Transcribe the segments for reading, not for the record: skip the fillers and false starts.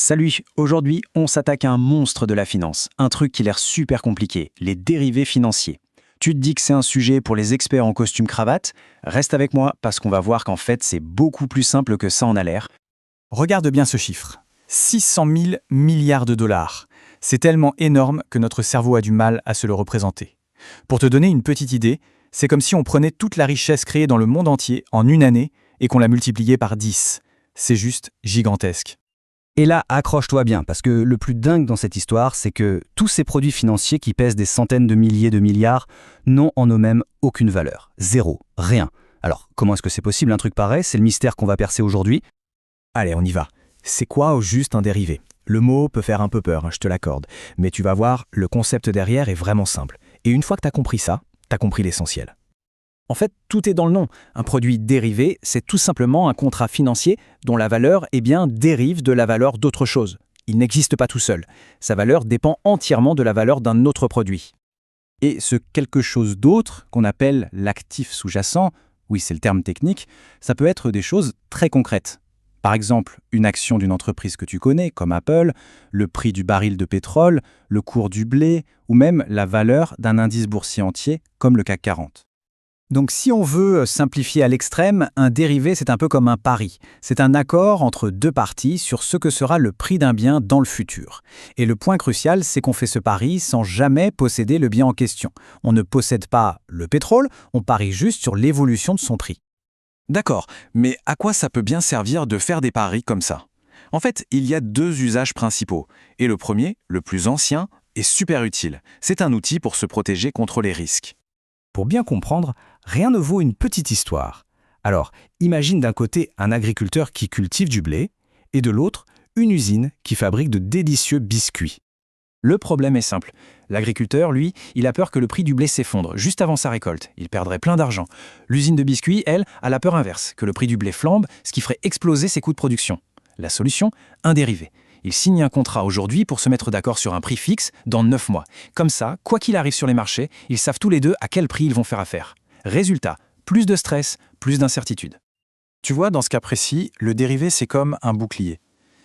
Salut, aujourd'hui on s'attaque à un monstre de la finance, un truc qui a l'air super compliqué, les dérivés financiers. Tu te dis que c'est un sujet pour les experts en costume cravate? Reste avec moi parce qu'on va voir qu'en fait c'est beaucoup plus simple que ça en a l'air. Regarde bien ce chiffre. 600 000 milliards de dollars. C'est tellement énorme que notre cerveau a du mal à se le représenter. Pour te donner une petite idée, c'est comme si on prenait toute la richesse créée dans le monde entier en une année et qu'on la multipliait par 10. C'est juste gigantesque. Et là, accroche-toi bien, parce que le plus dingue dans cette histoire, c'est que tous ces produits financiers qui pèsent des centaines de milliers de milliards n'ont en eux-mêmes aucune valeur. Zéro. Rien. Alors, comment est-ce que c'est possible un truc pareil? C'est le mystère qu'on va percer aujourd'hui. Allez, on y va. C'est quoi au juste un dérivé? Le mot peut faire un peu peur, je te l'accorde. Mais tu vas voir, le concept derrière est vraiment simple. Et une fois que tu as compris ça, tu as compris l'essentiel. En fait, tout est dans le nom. Un produit dérivé, c'est tout simplement un contrat financier dont la valeur dérive de la valeur d'autre chose. Il n'existe pas tout seul. Sa valeur dépend entièrement de la valeur d'un autre produit. Et ce quelque chose d'autre, qu'on appelle l'actif sous-jacent, oui c'est le terme technique, ça peut être des choses très concrètes. Par exemple, une action d'une entreprise que tu connais, comme Apple, le prix du baril de pétrole, le cours du blé, ou même la valeur d'un indice boursier entier, comme le CAC 40. Donc si on veut simplifier à l'extrême, un dérivé c'est un peu comme un pari. C'est un accord entre deux parties sur ce que sera le prix d'un bien dans le futur. Et le point crucial, c'est qu'on fait ce pari sans jamais posséder le bien en question. On ne possède pas le pétrole, on parie juste sur l'évolution de son prix. D'accord, mais à quoi ça peut bien servir de faire des paris comme ça? En fait, il y a deux usages principaux. Et le premier, le plus ancien, est super utile. C'est un outil pour se protéger contre les risques. Pour bien comprendre, rien ne vaut une petite histoire. Alors, imagine d'un côté un agriculteur qui cultive du blé, et de l'autre, une usine qui fabrique de délicieux biscuits. Le problème est simple. L'agriculteur, lui, il a peur que le prix du blé s'effondre juste avant sa récolte. Il perdrait plein d'argent. L'usine de biscuits, elle, a la peur inverse, que le prix du blé flambe, ce qui ferait exploser ses coûts de production. La solution? Un dérivé. Ils signent un contrat aujourd'hui pour se mettre d'accord sur un prix fixe dans 9 mois. Comme ça, quoi qu'il arrive sur les marchés, ils savent tous les deux à quel prix ils vont faire affaire. Résultat, plus de stress, plus d'incertitude. Tu vois, dans ce cas précis, le dérivé c'est comme un bouclier.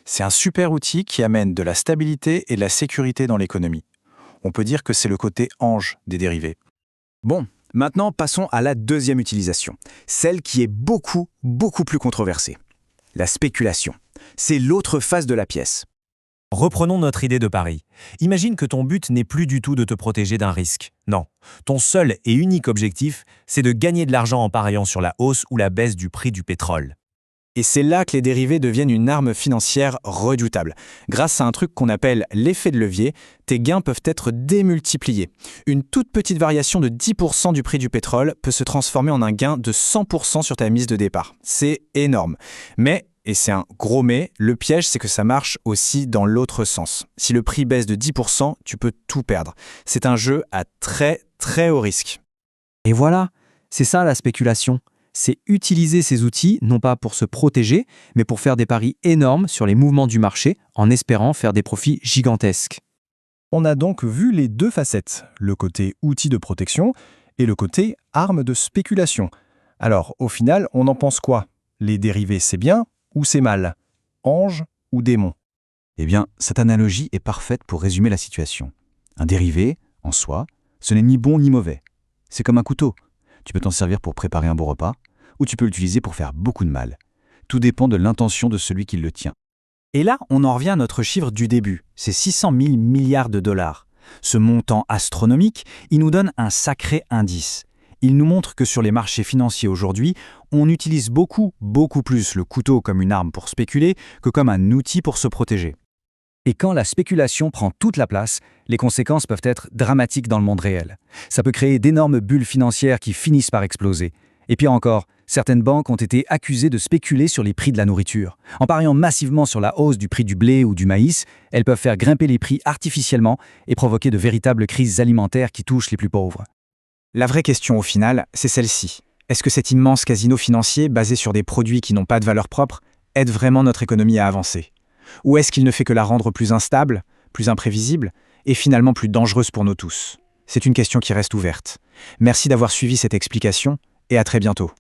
C'est un super outil qui amène de la stabilité et de la sécurité dans l'économie. On peut dire que c'est le côté ange des dérivés. Bon, maintenant passons à la deuxième utilisation, celle qui est beaucoup plus controversée. La spéculation. C'est l'autre face de la pièce. Reprenons notre idée de pari. Imagine que ton but n'est plus du tout de te protéger d'un risque. Non, ton seul et unique objectif, c'est de gagner de l'argent en pariant sur la hausse ou la baisse du prix du pétrole. Et c'est là que les dérivés deviennent une arme financière redoutable. Grâce à un truc qu'on appelle l'effet de levier, tes gains peuvent être démultipliés. Une toute petite variation de 10% du prix du pétrole peut se transformer en un gain de 100% sur ta mise de départ. C'est énorme. Mais, et c'est un gros mais, le piège c'est que ça marche aussi dans l'autre sens. Si le prix baisse de 10%, tu peux tout perdre. C'est un jeu à très haut risque. Et voilà, c'est ça la spéculation. C'est utiliser ces outils, non pas pour se protéger, mais pour faire des paris énormes sur les mouvements du marché, en espérant faire des profits gigantesques. On a donc vu les deux facettes, le côté outil de protection et le côté arme de spéculation. Alors, au final, on en pense quoi? Les dérivés, c'est bien ou c'est mal? Ange ou démon? Eh bien, cette analogie est parfaite pour résumer la situation. Un dérivé, en soi, ce n'est ni bon ni mauvais. C'est comme un couteau. Tu peux t'en servir pour préparer un bon repas, ou tu peux l'utiliser pour faire beaucoup de mal. Tout dépend de l'intention de celui qui le tient. Et là, on en revient à notre chiffre du début, c'est 600 000 milliards de dollars. Ce montant astronomique, il nous donne un sacré indice. Il nous montre que sur les marchés financiers aujourd'hui, on utilise beaucoup plus le couteau comme une arme pour spéculer que comme un outil pour se protéger. Et quand la spéculation prend toute la place, les conséquences peuvent être dramatiques dans le monde réel. Ça peut créer d'énormes bulles financières qui finissent par exploser. Et pire encore, certaines banques ont été accusées de spéculer sur les prix de la nourriture. En pariant massivement sur la hausse du prix du blé ou du maïs, elles peuvent faire grimper les prix artificiellement et provoquer de véritables crises alimentaires qui touchent les plus pauvres. La vraie question au final, c'est celle-ci. Est-ce que cet immense casino financier, basé sur des produits qui n'ont pas de valeur propre, aide vraiment notre économie à avancer? Ou est-ce qu'il ne fait que la rendre plus instable, plus imprévisible et finalement plus dangereuse pour nous tous? C'est une question qui reste ouverte. Merci d'avoir suivi cette explication et à très bientôt.